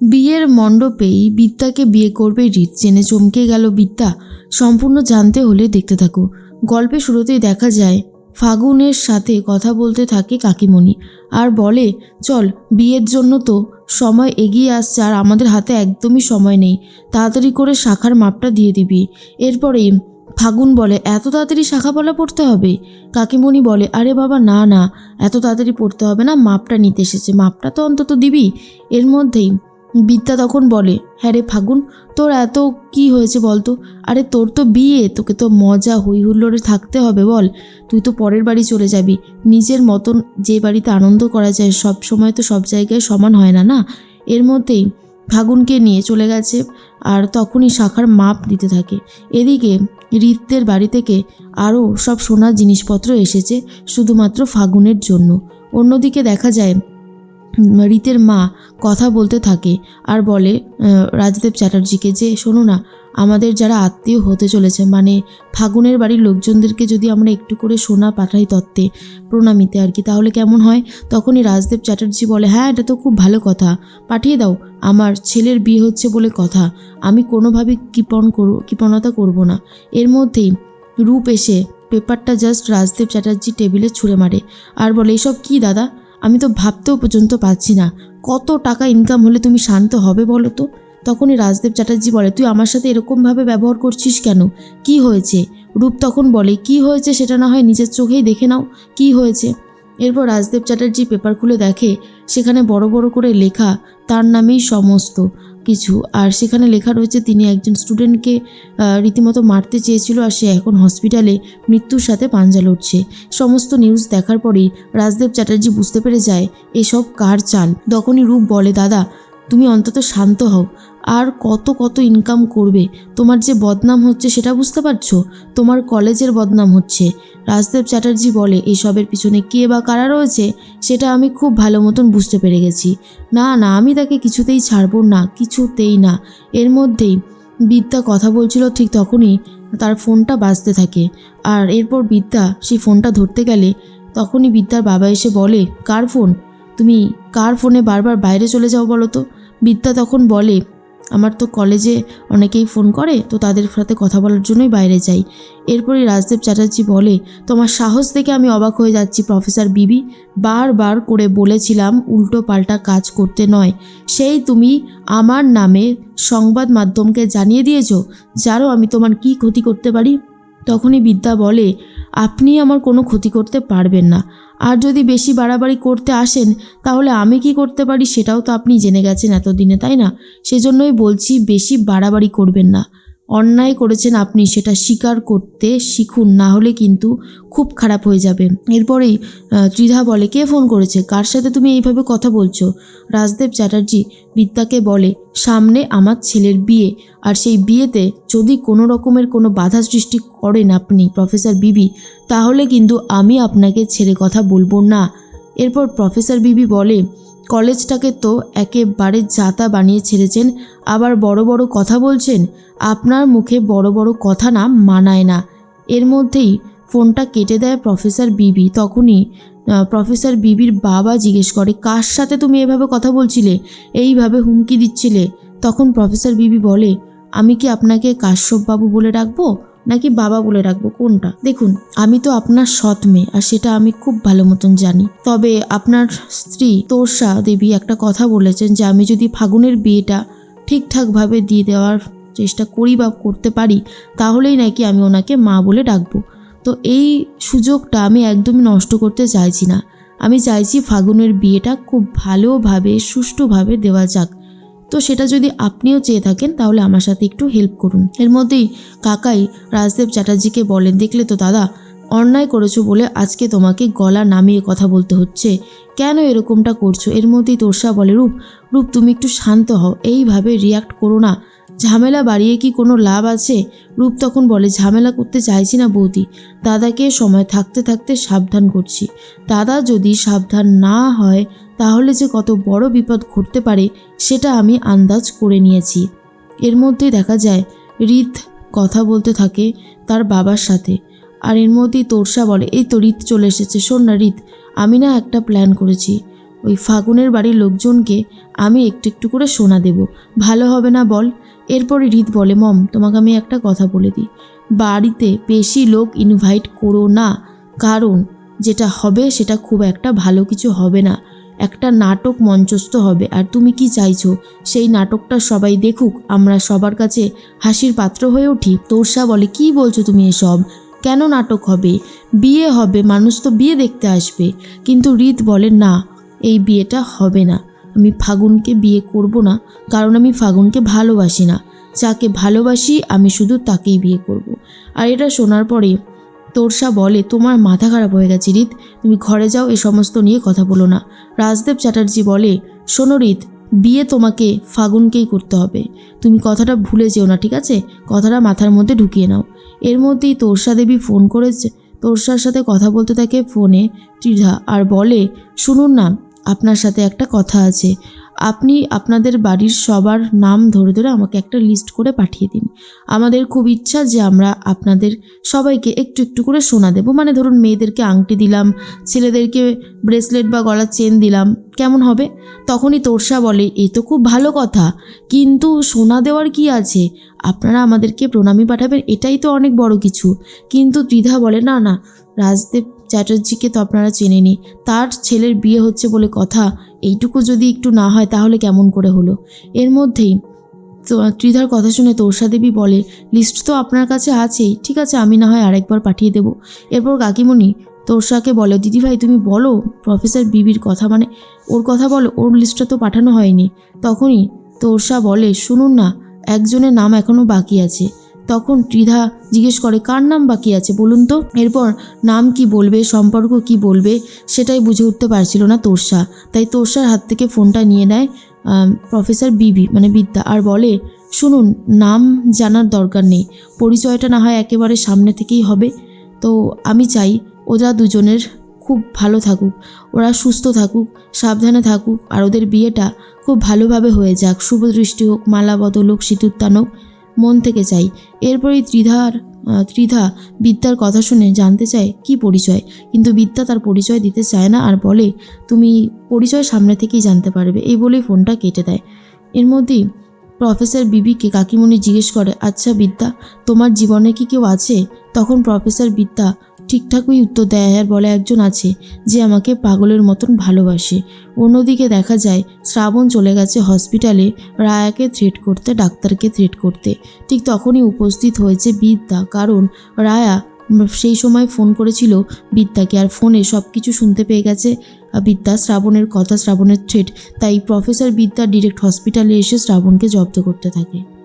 বিয়ের মণ্ডপেই বিদ্যাকে বিয়ে করবে রিত জেনে চমকে গেল বিদ্যা। সম্পূর্ণ জানতে হলে দেখতে থাকো। গল্পে শুরুতেই দেখা যায় ফাগুনের সাথে কথা বলতে থাকে কাকিমণি আর বলে, চল বিয়ের জন্য তো সময় এগিয়ে আসছে আর আমাদের হাতে একদমই সময় নেই, তাড়াতাড়ি করে শাখার মাপটা দিয়ে দিবি। এরপরেই ফাগুন বলে, এত তাড়াতাড়ি শাখাপলা পড়তে হবে? কাকিমণি বলে, আরে বাবা না না, এত তাড়াতাড়ি পড়তে হবে না, মাপটা নিতে এসেছে, মাপটা তো অন্তত দিবি। এর মধ্যেই বিদ্যা তখন বলে, হ্যাঁ রে ফাগুন, তোর এত কি হয়েছে বলতো? আরে তোর তো বিয়ে, তোকে তো মজা হই হুল্লোড়ে থাকতে হবে বল। তুই তো পরের বাড়ি চলে যাবি, নিজের মতন যে বাড়িতে আনন্দ করা যায় সব সময় তো সব জায়গায় সমান হয় না না। এর মধ্যেই ফাগুনকে নিয়ে চলে গেছে আর তখনই শাখার মাপ দিতে থাকে। এদিকে রিতদের বাড়ি থেকে আরও সব সোনার জিনিসপত্র এসেছে শুধুমাত্র ফাগুনের জন্য। অন্যদিকে দেখা যায় রিতের মা কথা বলতে থাকে আর বলে রাজদেব চ্যাটার্জিকে যে, শোনো না, আমাদের যারা আত্মীয় হতে চলেছে মানে ফাগুনের বাড়ির লোকজনদেরকে যদি আমরা একটু করে সোনা পাঠাই তত্ত্বে প্রণামীতে আর কি, তাহলে কেমন হয়? তখনই রাজদেব চ্যাটার্জি বলে, হ্যাঁ এটা তো খুব ভালো কথা, পাঠিয়ে দাও, আমার ছেলের বিয়ে হচ্ছে বলে কথা, আমি কোনোভাবে কৃপণতা করব না। এর মধ্যেই রূপ এসে পেপারটা জাস্ট রাজদেব চ্যাটার্জি টেবিলে ছুঁড়ে মারে আর বলে, এসব কি দাদা, আমি তো ভাবতেও পর্যন্ত পাচ্ছি না, কত টাকা ইনকাম হলে তুমি শান্ত হবে বলো তো? তখনই রাজদেব চ্যাটার্জি বলে, তুই আমার সাথে এরকমভাবে ব্যবহার করছিস কেন? কি হয়েছে? রূপ তখন বলে, কি হয়েছে সেটা না হয় নিজের চোখেই দেখে নাও, কি হয়েছে। এরপর রাজদেব চ্যাটার্জি পেপার খুলে দেখে সেখানে বড় বড় করে লেখা তার নামেই সমস্ত কিছু, আর সেখানে লেখা রয়েছে তিনি একজন স্টুডেন্টকে রীতিমতো মারতে চেয়েছিল আর সে এখন হসপিটালে মৃত্যুর সাথে পাঞ্জা লড়ছে। সমস্ত নিউজ দেখার পরেই রাজদেব চ্যাটার্জি বুঝতে পেরে যায় এসব কার চাল। তখনই রূপ বলে, দাদা তুমি অন্তত শান্ত হও, আর কত কত ইনকাম করবে, তোমার যে বদনাম হচ্ছে সেটা বুঝতে পারছো, তোমার কলেজের বদনাম হচ্ছে। রাজদেব চ্যাটার্জি বলে, এসবের পিছনে কে বা কারা রয়েছে সেটা আমি খুব ভালো মতন বুঝতে পেরে গেছি, না না আমি তাকে কিছুতেই ছাড়বো না, কিছুতেই না। এর মধ্যেই বিদ্যা কথা বলছিল, ঠিক তখনই তার ফোনটা বাজতে থাকে আর এরপর বিদ্যা সেই ফোনটা ধরতে গেলে তখনই বিদ্যার বাবা এসে বলে, কার ফোন? তুমি কার ফোনে বারবার বাইরে চলে যাও বলো তো? বিদ্যা তখন বলে, আমার তো কলেজে অনেকেই ফোন করে, তো তাদের সাথে কথা বলার জন্যই বাইরে যাই। এরপরই রাজদেব চ্যাটার্জি বলে, তোমার সাহস দেখে আমি অবাক হয়ে যাচ্ছি প্রফেসর বিবি, বারবার করে বলেছিলাম উল্টো পাল্টা কাজ করতে নয়, সেই তুমি আমার নামে সংবাদ মাধ্যমকে জানিয়ে দিয়েছো, জানো আমি তোমার কি ক্ষতি করতে পারি? তখনই বিদ্যা বলে, আপনি আমার কোনো ক্ষতি করতে পারবেন না, আর যদি বেশি বাড়াবাড়ি করতে আসেন তাহলে আমি কি করতে পারি সেটাও তো আপনি জেনে গেছেন এতদিনে, তাই না? সেজন্যই বলছি বেশি বাড়াবাড়ি করবেন না, অন্যায় করেছেন আপনি সেটা স্বীকার করতে শিখুন, না হলে কিন্তু খুব খারাপ হয়ে যাবে। এরপরেই ত্রিধা বলে, কে ফোন করেছে, কার সাথে তুমি এইভাবে কথা বলছো? রাজদেব চ্যাটার্জি বিদ্যাকে বলে, সামনে আমার ছেলের বিয়ে, আর সেই বিয়েতে যদি কোনো রকমের কোনো বাধা সৃষ্টি করেন আপনি প্রফেসর বিবি, তাহলে কিন্তু আমি আপনাকে ছেড়ে কথা বলবো না। এরপর প্রফেসর বিবি বলে, কলেজটাকে তো একেবারে জাতা বানিয়ে ছেড়েছেন, আবার বড় বড় কথা বলছেন, আপনার মুখে বড় বড় কথা না মানায় না। এর মধ্যেই ফোনটা কেটে দেয় প্রফেসর বিবি। তখনই প্রফেসর বিবির বাবা জিজ্ঞেস করে, কার সাথে তুমি এভাবে কথা বলছিলে, এইভাবে হুমকি দিচ্ছিলে? তখন প্রফেসর বিবি বলে, আমি কি আপনাকে কাশ্যপবাবু বলে ডাকবো নাকি বাবা বলে রাখবো, কোনটা? দেখুন আমি তো আপনার সৎ মেয়ে আর সেটা আমি খুব ভালো মতন জানি, তবে আপনার স্ত্রী তোষা দেবী একটা কথা বলেছেন যে আমি যদি ফাগুনের বিয়েটা ঠিকঠাকভাবে দিয়ে দেওয়ার চেষ্টা করি বা করতে পারি তাহলেই নাকি আমি ওনাকে মা বলে ডাকবো। তো এই সুযোগটা আমি একদমই নষ্ট করতে চাইছি না, আমি চাইছি ফাগুনের বিয়েটা খুব ভালোভাবে সুষ্ঠুভাবে দেওয়া যাক, তো সেটা যদি আপনিও চেয়ে থাকেন তাহলে আমার সাথে একটু হেল্প করুন। এর মধ্যেই কাকাই রাজদেব চ্যাটার্জিকে বলেন, দেখলে তো দাদা, অন্যায় করেছো বলে আজকে তোমাকে গলা নামিয়ে কথা বলতে হচ্ছে, কেন এরকমটা করছো? এর মধ্যেই তোষা বলে, রূপ রূপ তুমি একটু শান্ত হও, এইভাবে রিয়াক্ট করো না, ঝামেলা বাড়িয়ে কি কোনো লাভ আছে? রূপ তখন বলে, ঝামেলা করতে চাইছি না বৌদি, দাদাকে সময় থাকতে থাকতে সাবধান করছি, দাদা যদি সাবধান না হয় তাহলে যে কত বড় বিপদ ঘটতে পারে সেটা আমি আন্দাজ করে নিয়েছি। এর মধ্যেই দেখা যায় রিত কথা বলতে থাকে তার বাবার সাথে, আর এর মধ্যেই তোরসা বলে, এই তো রিত চলে এসেছে, শোন না রিত, আমি না একটা প্ল্যান করেছি, ওই ফাগুনের বাড়ির লোকজনকে আমি একটু একটু করে সোনা দেব, ভালো হবে না বল? এরপরে রিত বলে, মম তোমাকে আমি একটা কথা বলে দিই, বাড়িতে বেশি লোক ইনভাইট করো না, কারণ যেটা হবে সেটা খুব একটা ভালো কিছু হবে না। একটা নাটক মঞ্চস্থ হবে, আর তুমি কি চাইছো সেই নাটকটা সবাই দেখুক, আমরা সবার কাছে হাসির পাত্র হয়ে উঠি? তোরসা বলে, কি বলছো তুমি এসব? কেন নাটক হবে? বিয়ে হবে, মানুষ তো বিয়ে দেখতে আসবে। কিন্তু রিত বলে, না, এই বিয়েটা হবে না। আমি ফাগুনকে বিয়ে করব না, কারণ আমি ফাগুনকে ভালোবাসি না। যাকে ভালোবাসি আমি শুধু তাকেই বিয়ে করব। আর এটা শোনার পরে তোরসা বলে, তোমার মাথা খারাপ হয়ে গেছে রিত, তুমি ঘরে যাও, এ সমস্ত নিয়ে কথা বলো না। রাজদেব চ্যাটার্জি বলে, শোনো রিত, বিয়ে তোমাকে ফাগুনকেই করতে হবে, তুমি কথাটা ভুলে যেও না, ঠিক আছে? কথাটা মাথার মধ্যে ঢুকিয়ে নাও। এর মধ্যেই তোরসা দেবী ফোন করেছে, তোরসার সাথে কথা বলতে থাকে ফোনে ত্রিধা, আর বলে, শুনুন না, আপনার সাথে একটা কথা আছে। আপনি আপনাদের বাড়ির সবার নাম ধরে ধরে আমাকে একটা লিস্ট করে পাঠিয়ে দিন। আমাদের খুব ইচ্ছা যে আমরা আপনাদের সবাইকে একটু একটু করে সোনা দেবো, মানে ধরুন মেয়েদেরকে আংটি দিলাম, ছেলেদেরকে ব্রেসলেট বা গলার চেন দিলাম, কেমন হবে? তখনই তোরসা বলে, এই তো খুব ভালো কথা, কিন্তু সোনা দেওয়ার কি আছে? আপনারা আমাদেরকে প্রণামী পাঠাবেন, এটাই তো অনেক বড় কিছু। কিন্তু ত্রিধা বলে, না না, রাজদেব চ্যাটার্জিকে তো আপনারা চেনেনি, তার ছেলের বিয়ে হচ্ছে বলে কথা, এইটুকু যদি একটু না হয় তাহলে কেমন করে হলো? এর মধ্যেই তো ত্রিধার কথা শুনে তোরসা দেবী বলে, লিস্ট তো আপনার কাছে আছেই, ঠিক আছে, আমি না হয় আরেকবার পাঠিয়ে দেবো। এরপর কাকিমণি তোরসাকে বলে, দিদিভাই তুমি বলো প্রফেসর বিবির কথা, মানে ওর কথা বলো, ওর লিস্টটা তো পাঠানো হয়নি। তখনই তোরসা বলে, শুনুন না, একজনের নাম এখনও বাকি আছে। তখন ত্রিধা জিজ্ঞেস করে, কার নাম বাকি আছে বলুন তো? এরপর নাম কি বলবে, সম্পর্ক কি বলবে, সেটাই বুঝে উঠতে পারছিল না তোরসা। তাই তোরসার হাত থেকে ফোনটা নিয়ে নেয় প্রফেসর বিবি, মানে বিদ্যা, আর বলে, শুনুন, নাম জানার দরকার নেই, পরিচয়টা না হয় একেবারে সামনে থেকেই হবে। তো আমি চাই ওরা দুজনের খুব ভালো থাকুক, ওরা সুস্থ থাকুক, সাবধানে থাকুক, আর ওদের বিয়েটা খুব ভালোভাবে হয়ে যাক, শুভ দৃষ্টি হোক, মালা বদল হোক, সিঁদুরদান হোক, মন থেকে চাই। এরপরেই ত্রিধা বিদ্যার কথা শুনে জানতে চায় কি পরিচয়, কিন্তু বিদ্যা তার পরিচয় দিতে চায় না, আর বলে, তুমি পরিচয় সামনে থেকেই জানতে পারবে, এই বলেই ফোনটা কেটে দেয়। এর মধ্যেই প্রফেসর বিবিকে কাকিমণি জিজ্ঞেস করে, আচ্ছা বিদ্যা, তোমার জীবনে কি কেউ আছে? তখন প্রফেসর বিদ্যা ঠিকঠাকই উত্তর দেয়, আর বলে, একজন আছে যে আমাকে পাগলের মতন ভালোবাসে। অন্যদিকে দেখা যায় শ্রাবণ চলে গেছে হসপিটালে রায়াকে থ্রেট করতে, ডাক্তারকে থ্রেট করতে। ঠিক তখনই উপস্থিত হয়েছে বিদ্যা, কারণ রায়া সেই সময় ফোন করেছিল বিদ্যাকে, আর ফোনে সব কিছু শুনতে পেয়ে গেছে বিদ্যা, শ্রাবণের কথা, শ্রাবণের থ্রেট। তাই প্রফেসর বিদ্যা ডিরেক্ট হসপিটালে এসে শ্রাবণকে জব্দ করতে থাকে।